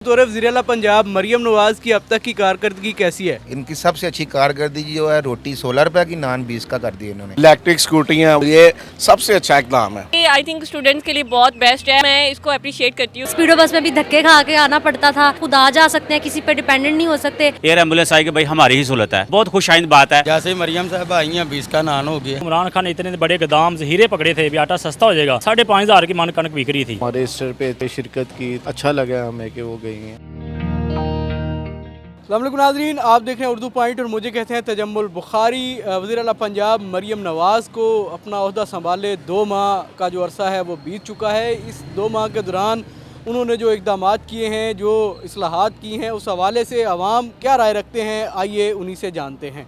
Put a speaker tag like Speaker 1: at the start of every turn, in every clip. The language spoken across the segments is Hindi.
Speaker 1: दौरे वज़ीर-ए-आला पंजाब मरियम नवाज़ की अब तक की कारकर्दगी कैसी है?
Speaker 2: इनकी सबसे अच्छी कारकर्दगी जो है रोटी 16 रुपए की, नान 20 का कर दिया इन्होंने।
Speaker 3: इलेक्ट्रिक स्कूटियाँ, ये सबसे अच्छा इकदाम है।
Speaker 4: आई थिंक स्टूडेंट्स के लिए बहुत बेस्ट है, मैं इसको अप्रिशिएट करती हूँ।
Speaker 5: स्पीडो बस में भी धक्के खा के आना पड़ता था, खुद आ जा सकते हैं, किसी पे डिपेंडेंट नहीं हो सकते।
Speaker 6: एयर एम्बुलेंस आई कि भाई हमारी ही सहूलत है, बहुत खुशाइंद बात है।
Speaker 7: जैसे मरियम साहब आई हैं 20 का नान हो गया।
Speaker 8: इमरान खान ने इतने बड़े गोदाम हीरे पकड़े थे, भी आटा सस्ता हो जाएगा। 5,500 की मन कनक बिक रही थी।
Speaker 9: हमारे स्टर पे शिरकत की, अच्छा लगा हमें कि वो गई हैं।
Speaker 1: अस्सलाम वालेकुम नाज़रीन, आप देख रहे हैं उर्दू पॉइंट और मुझे कहते हैं तजम्मुल बुखारी। वज़ीर-ए-आला पंजाब मरियम नवाज़ को अपना ओहदा संभाले 2 माह का जो अरसा है वो बीत चुका है। इस 2 माह के दौरान उन्होंने जो इक़दामात किए हैं, जो इस्लाहात की हैं, उस हवाले से अवाम क्या राय रखते हैं, आइए उन्हीं से जानते हैं।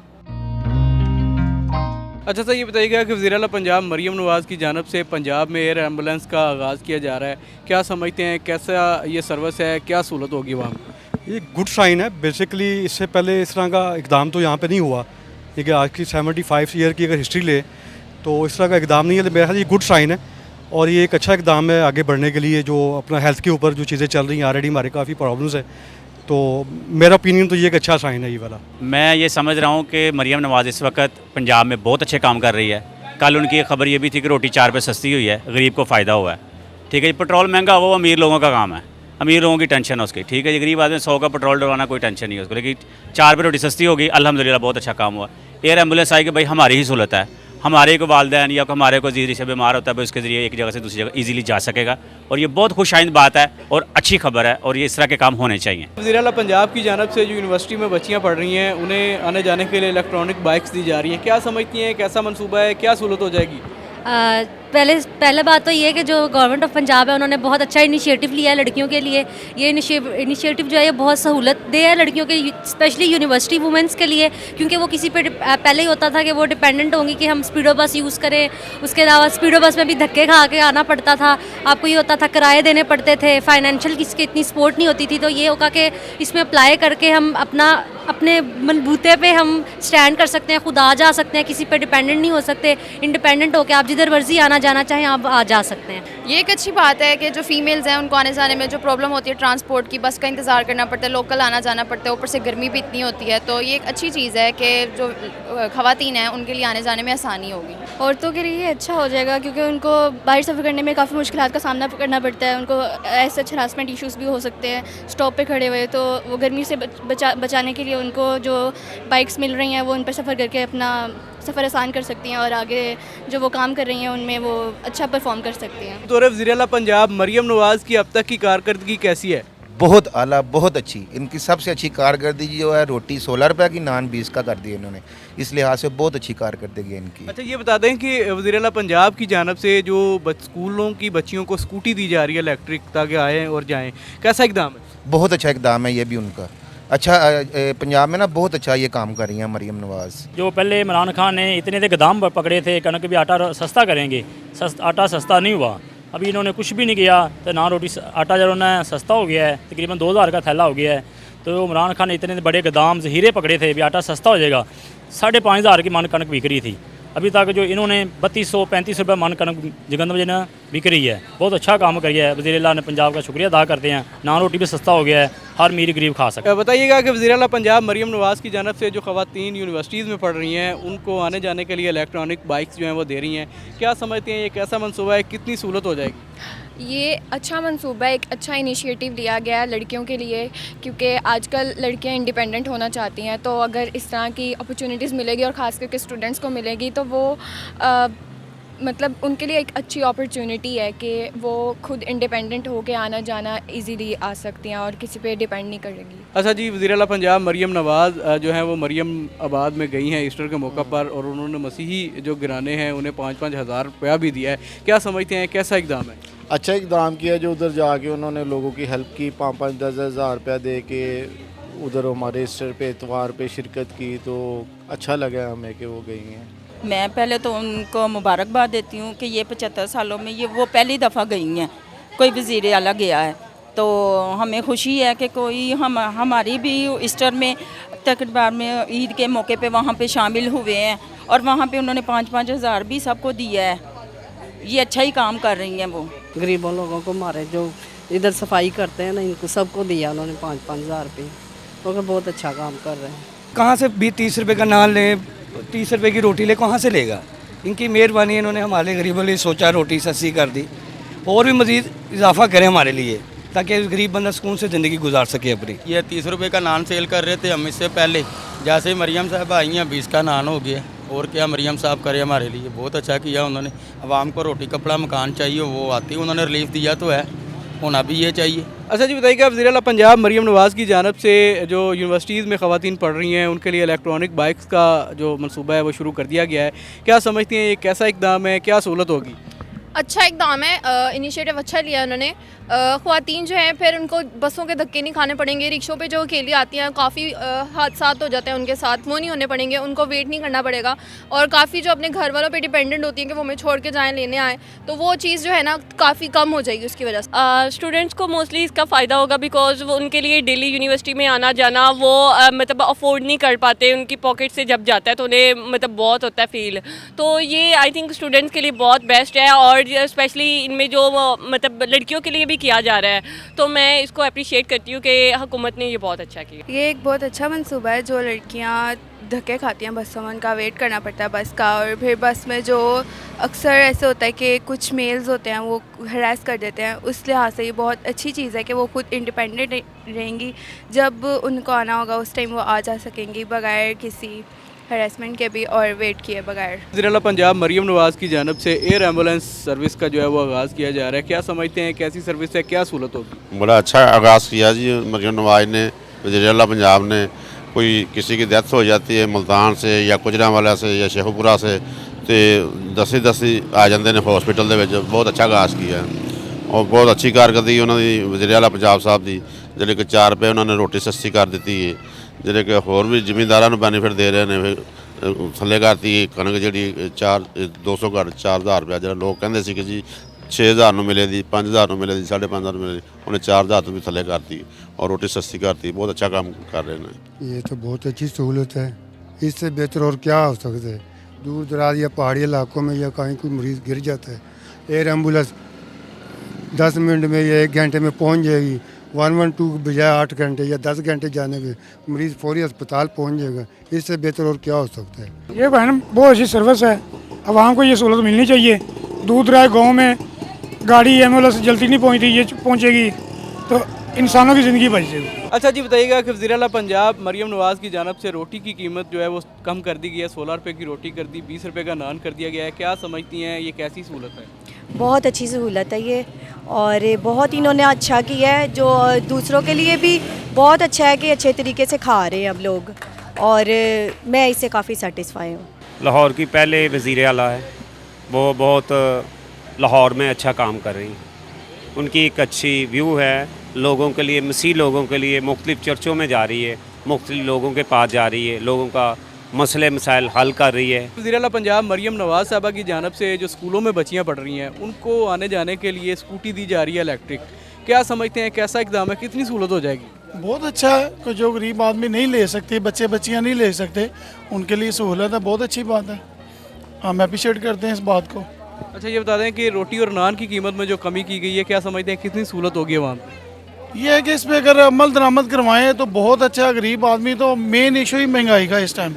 Speaker 1: अच्छा सर, ये बताइएगा कि वज़ीर-ए-आला पंजाब मरियम नवाज़ की जानिब से पंजाब में एयर एम्बुलेंस का आगाज़ किया जा रहा है, क्या समझते हैं, कैसा ये सर्विस है, क्या सहूलत होगी वहाँ?
Speaker 10: ये गुड साइन है। बेसिकली इससे पहले इस तरह का इकदाम तो यहाँ पे नहीं हुआ, क्योंकि आज की 75 ईयर की अगर हिस्ट्री ले तो इस तरह का इकदाम नहीं है। तो मेरा ख्याल ये गुड साइन है और ये एक अच्छा इकदाम है आगे बढ़ने के लिए। जो अपना हेल्थ के ऊपर जो चीज़ें चल रही हैं, ऑलरेडी हमारे काफ़ी प्रॉब्लम्स है, तो मेरा ओपिनियन तो ये एक अच्छा साइन है ये वाला।
Speaker 6: मैं ये समझ रहा हूँ कि मरियम नवाज़ इस वक्त पंजाब में बहुत अच्छे काम कर रही है। कल उनकी एक खबर ये भी थी कि रोटी 4 रुपये सस्ती हुई है, गरीब को फ़ायदा हुआ है। ठीक है जी, पेट्रोल महंगा हुआ वो अमीर लोगों का काम है, अमीर लोगों की टेंशन है उसकी। ठीक है जी, गरीब आदमी 100 का पेट्रोल डलवाना कोई टेंशन नहीं है उसको, लेकिन 4 रुपये रोटी सस्ती होगी, अल्हम्दुलिल्लाह बहुत अच्छा काम हुआ। एयर एम्बुलेंस आई कि भाई हमारी ही सहूलत है, हमारे को वालदैन या हमारे को अजीज़ रिश्ते बीमार होता है, भाई उसके ज़रिए एक जगह से दूसरी जगह ईजीली जा सकेगा और ये बहुत खुशाइंद बात है और अच्छी खबर है और ये इस तरह के काम होने चाहिए।
Speaker 1: वज़ीर-ए-आला पंजाब की जानिब से जो यूनिवर्सिटी में बच्चियाँ पढ़ रही हैं, उन्हें आने जाने के लिए इलेक्ट्रॉनिक बाइक्स दी जा रही हैं, क्या समझती हैं, कैसा मनसूबा है, क्या सहूलत हो जाएगी?
Speaker 5: पहले बात तो ये है कि जो गवर्नमेंट ऑफ पंजाब है उन्होंने बहुत अच्छा इनिशिएटिव लिया है लड़कियों के लिए। ये इनिशिएटिव जो है ये बहुत सहूलत दे है लड़कियों के, स्पेशली यूनिवर्सिटी वुमेंस के लिए, क्योंकि वो किसी पे पहले ही होता था कि वो डिपेंडेंट होंगी कि हम स्पीडो बस यूज़ करें। उसके अलावा स्पीडो बस में भी धक्के खा के आना पड़ता था, आपको ये होता था किराए देने पड़ते थे, फाइनेंशियल किसकी इतनी सपोर्ट नहीं होती थी। तो ये होगा कि इसमें अप्लाई करके हम अपने बलबूते पे हम स्टैंड कर सकते हैं, खुद आ जा सकते हैं, किसी पे डिपेंडेंट नहीं हो सकते। इंडिपेंडेंट होकर आप जिधर मर्जी आना जाना चाहें आप आ जा सकते हैं।
Speaker 11: ये एक अच्छी बात है कि जो फीमेल्स हैं उनको आने जाने में जो प्रॉब्लम होती है ट्रांसपोर्ट की, बस का इंतज़ार करना पड़ता है, लोकल आना जाना पड़ता है, ऊपर से गर्मी भी इतनी होती है, तो ये एक अच्छी चीज़ है कि जो ख़वातीन हैं उनके लिए आने जाने में आसानी होगी।
Speaker 12: औरतों के लिए अच्छा हो जाएगा क्योंकि उनको बाहर सफ़र करने में काफ़ी मुश्किलात का सामना करना पड़ता है। उनको ऐसे हरासमेंट इशूज़ भी हो सकते हैं स्टॉप पे खड़े हुए, तो वो गर्मी से बचाने के लिए उनको जो बाइक्स मिल रही हैं वो उन पर सफ़र करके अपना सफ़र आसान कर सकती हैं और आगे जो वो काम कर रही हैं उनमें वो अच्छा परफॉर्म कर सकती हैं।
Speaker 1: दौरे वज़ीर-ए-आला पंजाब मरियम नवाज़ की अब तक की कारकर्दगी कैसी है?
Speaker 2: बहुत आला, बहुत अच्छी। इनकी सबसे अच्छी कारकर्दगी जो है रोटी 16 रुपए की, नान 20 का कर दिया इन्होंने। इस लिहाज से बहुत अच्छी कारकर्दगी है इनकी।
Speaker 1: अच्छा ये बता दें कि वज़ीर-ए-आला पंजाब की जानिब से जो स्कूलों की बच्चियों को स्कूटी दी जा रही है इलेक्ट्रिक, ताकि आएँ और जाएँ, कैसा इक़दाम है?
Speaker 2: बहुत अच्छा इकदाम है ये भी उनका। अच्छा पंजाब में ना बहुत अच्छा ये काम कर रही हैं मरियम नवाज़।
Speaker 8: जो पहले इमरान खान ने इतने थे गोदाम पकड़े थे, कनक भी आटा सस्ता करेंगे, आटा सस्ता नहीं हुआ। अभी इन्होंने कुछ भी नहीं किया, तो ना रोटी आटा जो है सस्ता हो गया है, तकरीबन 2000 का थैला हो गया है। तो इमरान खान ने इतने बड़े गोदाम हीरे पकड़े थे, भी आटा सस्ता हो जाएगा। 5,500 की मन कनक बिक रही थी। अभी तक जो इन्होंने 3235 रुपये मन कनक जगंदर में बिक रही है। बहुत अच्छा काम किया है वज़ीर-ए-आला ने, पंजाब का शुक्रिया अदा करते हैं। नान रोटी भी सस्ता हो गया है, हर मीर गरीब खा सकता है।
Speaker 1: बताइएगा कि वज़ीर-ए-आला पंजाब मरियम नवाज़ की जानिब से जो ख़वातीन यूनिवर्सिटीज़ में पढ़ रही हैं उनको आने जाने के लिए इलेक्ट्रॉनिक बाइक्स जो हैं वो दे रही हैं, क्या समझते हैं ये कैसा मनसूबा है, कितनी सहूलत हो जाएगी?
Speaker 11: ये अच्छा मंसूबा है, एक अच्छा इनिशिएटिव लिया गया है लड़कियों के लिए, क्योंकि आजकल लड़कियां इंडिपेंडेंट होना चाहती हैं। तो अगर इस तरह की अपॉर्चुनिटीज़ मिलेगी और ख़ास करके स्टूडेंट्स को मिलेगी तो वो मतलब उनके लिए एक अच्छी अपॉर्चुनिटी है कि वो खुद इंडिपेंडेंट होकर आना जाना इजीली आ सकती हैं और किसी पे डिपेंड नहीं करेगी।
Speaker 1: अच्छा जी, वज़ीर-ए-आला पंजाब मरियम नवाज़ जो है वो मरियम आबाद में गई हैं ईस्टर के मौका पर और उन्होंने मसीही जो गिराने हैं उन्हें 5-5 हज़ार रुपया भी दिया है, क्या समझते हैं कैसा इक़दाम है?
Speaker 9: अच्छा इकदाम किया जो उधर जाके उन्होंने लोगों की हेल्प की, 5-5 हज़ार रुपया दे के उधर हमारे स्टर पे इतवार पे शिरकत की, तो अच्छा लगा हमें कि वो गई हैं।
Speaker 4: मैं पहले तो उनको मुबारकबाद देती हूँ कि ये 75 सालों में ये वो पहली दफ़ा गई हैं, कोई वज़ीर-ए-आला गया है, तो हमें खुशी है कि कोई हमारी भी ईस्टर में तकरीबन में ईद के मौके पे वहाँ पे शामिल हुए हैं और वहाँ पे उन्होंने 5-5 हज़ार भी सबको दिया है। ये अच्छा ही काम कर रही हैं वो।
Speaker 13: गरीबों लोगों को हमारे जो इधर सफाई करते हैं ना, इनको सबको दिया उन्होंने 5-5 हज़ार रुपये, तो बहुत अच्छा काम कर रहे हैं।
Speaker 7: कहाँ से 20-30 रुपये का नान ले, 30 रुपये की रोटी ले, कहाँ से लेगा? इनकी मेहरबानी, इन्होंने हमारे गरीबों लिए सोचा, रोटी सस्ती कर दी, और भी मज़ीद इजाफा करें हमारे लिए, ताकि गरीब बंदा सुकून से ज़िंदगी गुजार सके अपनी। ये 30 रुपये का नान सेल कर रहे थे हम इससे पहले, जैसे मरियम साहब आई हैं 20 का नान हो गया। और क्या मरियम साहब करे हमारे लिए, बहुत अच्छा किया उन्होंने। आवाम को रोटी कपड़ा मकान चाहिए, वो आती, उन्होंने रिलीफ दिया तो है, होना भी ये चाहिए।
Speaker 1: अच्छा जी बताइएगा, वज़ीर आला पंजाब मरियम नवाज़ की जानब से जो यूनिवर्सिटीज़ में ख़वातीन पढ़ रही हैं उनके लिए इलेक्ट्रॉनिक बाइक्स का जो मनसूबा है वो शुरू कर दिया गया है, क्या समझती हैं ये कैसा इक़दाम है, क्या सहूलत होगी?
Speaker 11: अच्छा इकदाम है, इनिशिएटिव अच्छा लिया उन्होंने। ख़वातीन जो हैं फिर उनको बसों के धक्के नहीं खाने पड़ेंगे, रिक्शों पे जो अकेली आती हैं काफ़ी हादसात हो जाते हैं उनके साथ, वो नहीं होने पड़ेंगे, उनको वेट नहीं करना पड़ेगा। और काफ़ी जो अपने घर वालों पे डिपेंडेंट होती हैं कि वो हमें छोड़ के जाएँ लेने आएँ, तो वो चीज़ जो है ना काफ़ी कम हो जाएगी उसकी वजह से।
Speaker 14: स्टूडेंट्स को मोस्टली इसका फ़ायदा होगा, बिकॉज वो उनके लिए डेली यूनिवर्सिटी में आना जाना वो मतलब अफोर्ड नहीं कर पाते, उनकी पॉकेट से जब जाता है तो उन्हें मतलब बहुत होता है फील। तो ये आई थिंक स्टूडेंट्स के लिए बहुत बेस्ट है, और स्पेशली इनमें जो मतलब लड़कियों के लिए भी किया जा रहा है, तो मैं इसको अप्रिशिएट करती हूँ कि हुकूमत ने ये बहुत अच्छा किया।
Speaker 12: ये एक बहुत अच्छा मंसूबा है। जो लड़कियाँ धक्के खाती हैं बसों में, उनका वेट करना पड़ता है बस का, और फिर बस में जो अक्सर ऐसे होता है कि कुछ मेल्स होते हैं वो हरास कर देते हैं, उस लिहाज से ये बहुत अच्छी चीज़ है कि वो खुद इंडिपेंडेंट रहेंगी। जब उनको आना होगा उस टाइम वो आ जा सकेंगी बगैर किसी हरासमेंट के भी और वेट किए बगैर।
Speaker 1: वज़ीर आला पंजाब मरियम नवाज़ की जानब से एयर एम्बुलेंस सर्विस का जो है वो आगाज़ किया जा रहा है, क्या समझते हैं कैसी सर्विस है, क्या सहूलत होगी?
Speaker 15: बड़ा अच्छा आगाज़ किया जी मरियम नवाज़ ने, वज़ीर आला पंजाब ने। कोई किसी की डेथ हो जाती है मुल्तान से या गुजरांवाला से या शेखुपुरा से, तो दसी आ जाते हैं हॉस्पिटल दे विच। बहुत अच्छा आगाज़ किया और बहुत अच्छी कारकर्दगी उन्होंने वज़ीर आला पंजाब साहब की, जिहड़े कि 4 रुपये उन्होंने रोटी सस्ती कर दी है, जिहड़े कि होर भी जिमींदारां नूं बेनीफिट दे रहे हैं। थल्ले करती कणक जी 200 घट 4000 रुपया, जो लोग कहते सी कि जी 6000 नूं मिले दी, 5000 नूं मिले दी, 5,500 मिले दी, उन्हें 4000 तो भी थल्ले करती और रोटी सस्ती करती। बहुत अच्छा काम कर रहे हैं।
Speaker 16: ये तो बहुत अच्छी सहूलत है, इससे बेहतर और क्या हो सकता है। दूर दराज या पहाड़ी इलाकों में या कहीं कोई मरीज़ गिर जाता है, एयर एम्बुलेंस 10 मिनट में या 1 घंटे में पहुंच जाएगी। 112 के बजाय 8 घंटे या 10 घंटे जाने में मरीज़ फौरी अस्पताल पहुंच जाएगा। इससे बेहतर और क्या हो सकता है।
Speaker 17: ये बहन बहुत अच्छी सर्विस है, आवाम को ये सहूलत मिलनी चाहिए। दूर दराज गाँव में गाड़ी एम्बुलेंस जल्दी नहीं पहुँचती, ये पहुँचेगी तो इंसानों की ज़िंदगी बच जाएगी।
Speaker 1: अच्छा जी बताइएगा कि वज़ीर आला पंजाब मरियम नवाज़ की जानब से रोटी की कीमत जो है वो कम कर दी गई है, 16 रुपये की रोटी कर दी, 20 रुपये का नान कर दिया गया है, क्या समझती हैं ये कैसी सहूलत है?
Speaker 18: बहुत अच्छी सहूलत है ये, और बहुत इन्होंने अच्छा किया है, जो दूसरों के लिए भी बहुत अच्छा है कि अच्छे तरीके से खा रहे हैं अब लोग, और मैं इससे काफ़ी सेटिस्फाई हूँ।
Speaker 6: लाहौर की पहले वज़ीर आला है, वो बहुत लाहौर में अच्छा काम कर रही हैं। उनकी एक अच्छी व्यू है, लोगों के लिए, मसीह लोगों के लिए मुख्तलिफ़ चर्चों में जा रही है, मुख्तलिफ़ लोगों के पास जा रही है, लोगों का मसले मसाइल हल कर रही है।
Speaker 1: वज़ीर आला पंजाब मरियम नवाज़ साहबा की जानब से जो स्कूलों में बच्चियाँ पढ़ रही हैं उनको आने जाने के लिए स्कूटी दी जा रही है इलेक्ट्रिक, क्या समझते हैं कैसा इक़दाम है, कितनी सहूलत हो जाएगी?
Speaker 17: बहुत अच्छा है, जो गरीब आदमी नहीं ले सकते, बच्चे बच्चियाँ नहीं ले सकते, उनके लिए सहूलत है, बहुत अच्छी बात है। हम अप्रिशिएट करते हैं इस बात को।
Speaker 1: अच्छा ये बता दें कि रोटी और नान की कीमत में जो कमी की गई है, क्या समझते हैं कितनी सहूलत होगी वहाँ पर?
Speaker 17: यह है कि इस पर अगर अमल दरामद करवाएं तो बहुत अच्छा। गरीब आदमी तो मेन इशू ही महंगाई का इस टाइम।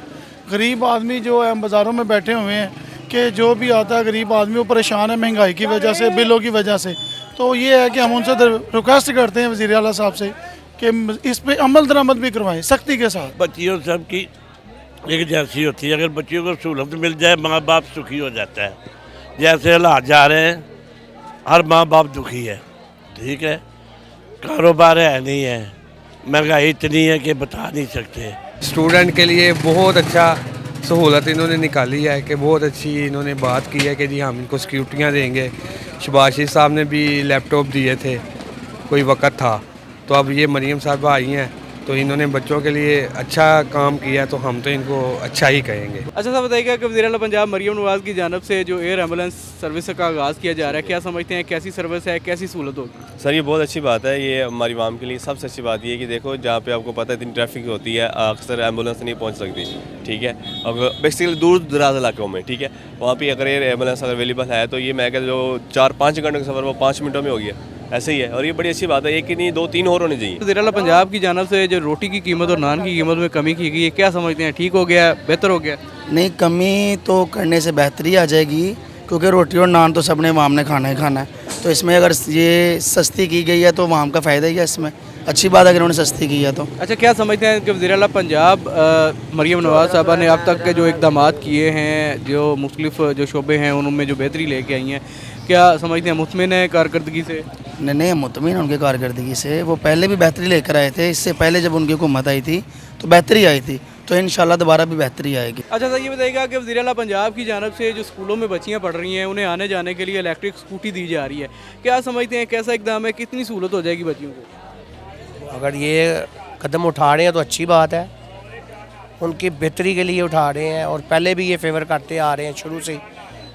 Speaker 17: गरीब आदमी जो है बाज़ारों में बैठे हुए हैं कि जो भी आता है गरीब आदमी वो परेशान है महंगाई की वजह से, बिलों की वजह से। तो ये है कि हम उनसे रिक्वेस्ट करते हैं वज़ीर आला साहब से कि इस पर अमल दरामद भी करवाएं सख्ती के साथ।
Speaker 19: बच्चियों सब की एक जैसी होती है, अगर बच्चियों को सहूलत मिल जाए माँ बाप सुखी हो जाता है। जैसे हालात जा रहे हैं हर माँ बाप दुखी है, ठीक है, कारोबार है नहीं है, महंगाई इतनी है कि बता नहीं सकते।
Speaker 20: स्टूडेंट के लिए बहुत अच्छा सहूलत इन्होंने निकाली है कि बहुत अच्छी इन्होंने बात की है कि जी हम इनको सिक्योरिटियाँ देंगे। शबाशी साहब ने भी लैपटॉप दिए थे, कोई वक़्त था, तो अब ये मरियम साहबा आई हैं तो इन्होंने बच्चों के लिए अच्छा काम किया, तो हम तो इनको अच्छा ही कहेंगे।
Speaker 1: अच्छा साहब बताइएगा कि वज़ीर आला पंजाब मरियम नवाज़ की जानब से जो एयर एम्बुलेंस सर्विस का आगाज़ किया जा रहा है, क्या समझते हैं कैसी सर्विस है, कैसी सहूलत होगी?
Speaker 21: सर ये बहुत अच्छी बात है, ये हमारी आवाम के लिए सबसे अच्छी बात ये है कि देखो जहाँ पे आपको पता है इतनी ट्रैफिक होती है, अक्सर एम्बुलेंस नहीं पहुँच सकती, ठीक है, अगर बेसिकली दूर दराज इलाकों में, ठीक है, वहाँ पर अगर एयर एम्बुलेंस अगर अवेलेबल है तो ये मैं कहता जो 4-5 घंटे का सफ़र वो 5 मिनटों में हो गया। ऐसे ही है, और ये बड़ी अच्छी बात है। एक ही नहीं, 2-3 और होने चाहिए।
Speaker 1: वज़ीर आला पंजाब की जानब से जो रोटी की कीमत और नान की कीमत में कमी की गई है, क्या समझते हैं, ठीक हो गया, बेहतर हो गया?
Speaker 3: नहीं, कमी तो करने से बेहतरी आ जाएगी, क्योंकि रोटी और नान तो सबने वाम ने खाना ही खाना है। तो इसमें अगर ये सस्ती की गई है तो वाम का फ़ायदा ही है, इसमें अच्छी बात है अगर उन्होंने सस्ती की है तो।
Speaker 1: अच्छा, क्या समझते हैं कि वज़ीर आला पंजाब मरियम नवाज़ साहबा ने अब तक के जो इक़दाम किए हैं, जो मुख्तलिफ जो शोबे हैं उनमें जो बेहतरी लेके आई हैं, क्या समझते हैं मुतमिन है कारकर्दगी से?
Speaker 3: नहीं, मुतमिन उनकी कारकर्दगी से। वो पहले भी बेहतरी लेकर आए थे, इससे पहले जब उनकी हुकूमत आई थी तो बेहतरी आई थी, तो इंशाल्लाह दोबारा भी बेहतरी आएगी।
Speaker 1: अच्छा सर, ये बताइएगा कि वज़ीर आला पंजाब की जानब से जो स्कूलों में बच्चियाँ पढ़ रही हैं उन्हें आने जाने के लिए इलेक्ट्रिक स्कूटी दी जा रही है, क्या समझते हैं कैसा इक़दाम है, कितनी सहूलत हो जाएगी बच्चियों को?
Speaker 22: अगर ये कदम उठा रहे हैं तो अच्छी बात है, उनकी बेहतरी के लिए उठा रहे हैं, और पहले भी ये फेवर करते आ रहे हैं शुरू से।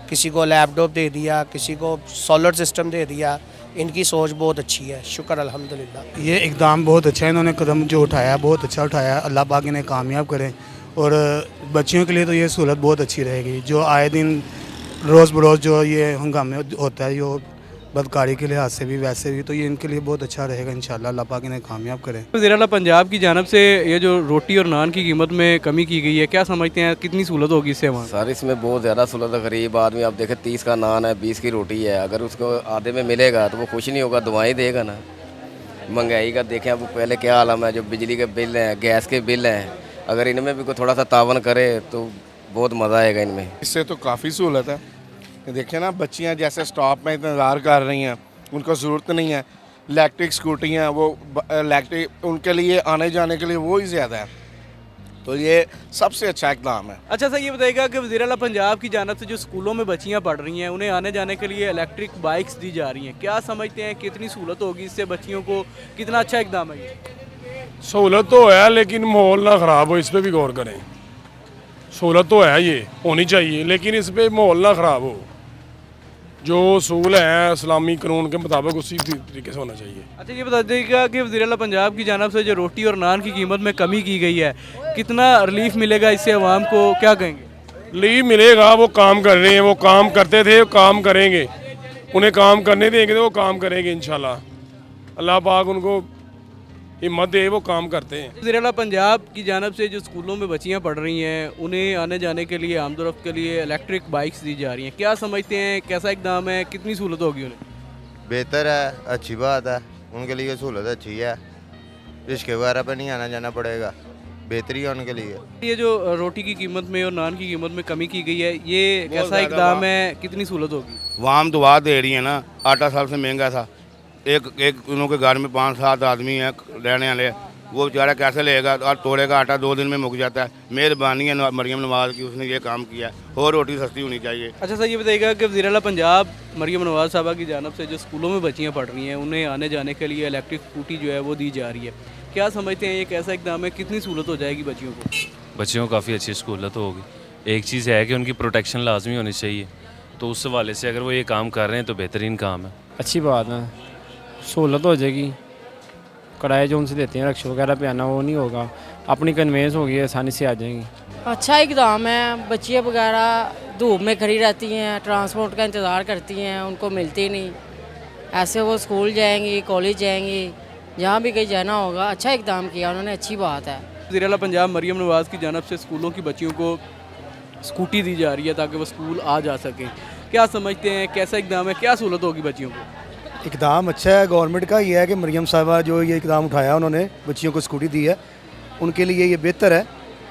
Speaker 22: किसी को लैपटॉप दे दिया, किसी को सोलर सिस्टम दे दिया। इनकी सोच बहुत अच्छी है, शुक्र अल्हम्दुलिल्लाह।
Speaker 23: ये इक़दाम बहुत अच्छा है, इन्होंने कदम जो उठाया बहुत अच्छा उठाया, अल्लाह पाक इन्हें कामयाब करें। और बच्चियों के लिए तो ये सहूलत बहुत अच्छी रहेगी, जो आए दिन रोज़ बरोज़ जो ये हंगामे होता है, जो बदकारी के लिहाज से भी वैसे भी, तो ये इनके लिए बहुत अच्छा रहेगा इंशाल्लाह, अल्लाह पाक इन्हें कामयाब करें।
Speaker 1: वज़ीर आला पंजाब की जानब से ये जो रोटी और नान की कीमत में कमी की गई है, क्या समझते हैं कितनी सहूलत होगी इससे वहाँ?
Speaker 24: सर इसमें बहुत ज़्यादा सहूलत है। गरीब आदमी आप देखें 30 का नान है, 20 की रोटी है, अगर उसको आधे में मिलेगा तो वो खुश नहीं होगा, दुआएं देगा ना। महंगाई का देखें अब पहले क्या आलम है, जो बिजली के बिल हैं, गैस के बिल हैं, अगर इनमें भी कोई थोड़ा सा तावन करे तो बहुत मज़ा आएगा इनमें।
Speaker 25: इससे तो काफ़ी सहूलत है। देखिए ना, बच्चियाँ जैसे स्टॉप में इंतज़ार कर रही हैं, उनको ज़रूरत नहीं है इलेक्ट्रिक स्कूटियाँ, वो इलेक्ट्रिक उनके लिए आने जाने के लिए वो ही ज़्यादा है, तो ये सबसे अच्छा इक़दाम है।
Speaker 1: अच्छा सर, ये बताइएगा कि वज़ीर आला पंजाब की जानब से जो स्कूलों में बच्चियाँ पढ़ रही हैं उन्हें आने जाने के लिए इलेक्ट्रिक बाइक्स दी जा रही हैं, क्या समझते हैं कितनी सहूलत होगी इससे बच्चियों को, कितना अच्छा इक़दाम है ये?
Speaker 26: सहूलत तो है, लेकिन माहौल ना ख़राब हो, इस पर भी गौर करें। सहूलत तो है, ये होनी चाहिए, लेकिन इस पर माहौल ना ख़राब हो। जो उसूल हैं इस्लामी कानून के मुताबिक उसी तरीके से होना चाहिए।
Speaker 1: अच्छा, ये बता दीजिएगा कि वज़ीर आला पंजाब की जानब से जो रोटी और नान की कीमत में कमी की गई है, कितना रिलीफ मिलेगा इससे अवाम को, क्या कहेंगे?
Speaker 26: रिलीफ मिलेगा, वो काम कर रहे हैं, वो काम करते थे, काम करेंगे, उन्हें काम करने देंगे तो वो काम करेंगे इंशाल्लाह। अल्लाह पाक उनको हिम्मत दे, वो काम करते हैं।
Speaker 1: वज़ीर आला पंजाब की जानब से जो स्कूलों में बच्चियाँ पढ़ रही हैं उन्हें आने जाने के लिए आमदोरफ्त के लिए इलेक्ट्रिक बाइक्स दी जा रही हैं, क्या समझते हैं कैसा इक़दाम है, कितनी सहूलत होगी उन्हें?
Speaker 2: बेहतर है, अच्छी बात है, उनके लिए सहूलत अच्छी है, रिश्के वगैरह पर नहीं आना जाना पड़ेगा, बेहतरी है उनके लिए।
Speaker 1: ये जो रोटी की कीमत में और नान की कीमत में कमी की गई है, ये कैसा इक़दाम है, कितनी सहूलत होगी?
Speaker 27: वाम दुआ दे रही है ना, आटा साल से महंगा था, एक उनके घर में 5-7 आदमी हैं रहने वाले, वो बेचारा कैसे लेगा, और तोड़े का आटा 2 दिन में मुक जाता है। मेहरबानी है मरियम नवाज़ की, उसने ये काम किया है, और रोटी सस्ती होनी चाहिए।
Speaker 1: अच्छा सर, ये बताइएगा कि वज़ीर आला पंजाब मरियम नवाज़ साहबा की जानब से जो स्कूलों में बच्चियाँ पढ़ रही हैं उन्हें आने जाने के लिए इलेक्ट्रिक स्कूटी जो है वो दी जा रही है, क्या समझते हैं ये कैसा इक़दाम है, कितनी सहूलत हो जाएगी बच्चियों को?
Speaker 28: बच्चियों को काफ़ी अच्छी सहूलत होगी। एक चीज़ है कि उनकी प्रोटेक्शन लाजमी होनी चाहिए, तो उस हवाले से अगर वो ये काम कर रहे हैं तो बेहतरीन काम है।
Speaker 29: अच्छी बात है, सहूलत हो जाएगी। किराए जो उनसे देते हैं रक्शा वगैरह पे आना, वो नहीं होगा, अपनी कन्वेंस होगी, आसानी से आ जाएंगी।
Speaker 30: अच्छा इक़दाम है, बच्चियाँ वगैरह धूप में खड़ी रहती हैं, ट्रांसपोर्ट का इंतज़ार करती हैं, उनको मिलती नहीं, ऐसे वो स्कूल जाएंगी, कॉलेज जाएंगी, जहाँ भी कहीं जाना होगा। अच्छा इक़दाम किया उन्होंने, अच्छी बात है।
Speaker 1: वज़ीर आला पंजाब मरियम नवाज़ की जानब से स्कूलों की बच्चियों को स्कूटी दी जा रही है ताकि वो स्कूल आ जा सकें, क्या समझते हैं कैसा इक़दाम है, क्या सहूलत होगी बच्चियों को?
Speaker 23: इक़दाम अच्छा है, गवर्नमेंट का ये है कि मरियम साहबा जो ये इक़दाम उठाया उन्होंने, बच्चियों को स्कूटी दी है, उनके लिए ये बेहतर है,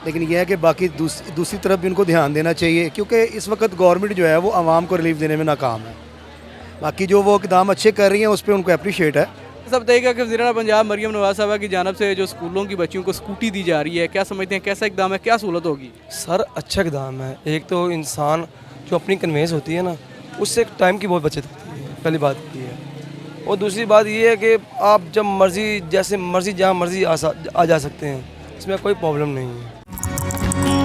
Speaker 23: लेकिन यह है कि बाकी दूसरी तरफ भी उनको ध्यान देना चाहिए, क्योंकि इस वक्त गवर्नमेंट जो है वो आवाम को रिलीफ देने में नाकाम है। बाकी जो वो इक़दाम अच्छे कर रही हैं उस पर उनको अप्रीशिएट है।
Speaker 1: सब बताइएगा कि वज़ीर आला पंजाब मरियम नवाज़ साहबा की जानब से जो स्कूलों की बच्चियों को स्कूटी दी जा रही है, क्या समझते हैं कैसा इक़दाम है, क्या सहूलत होगी?
Speaker 31: सर अच्छा इक़दाम है। एक तो इंसान जो अपनी कन्वेंस होती है ना, उससे टाइम की बहुत बचत होती है, पहली बात ये है। और दूसरी बात ये है कि आप जब मर्ज़ी, जैसे मर्ज़ी, जहाँ मर्ज़ी आ जा सकते हैं, इसमें कोई प्रॉब्लम नहीं है।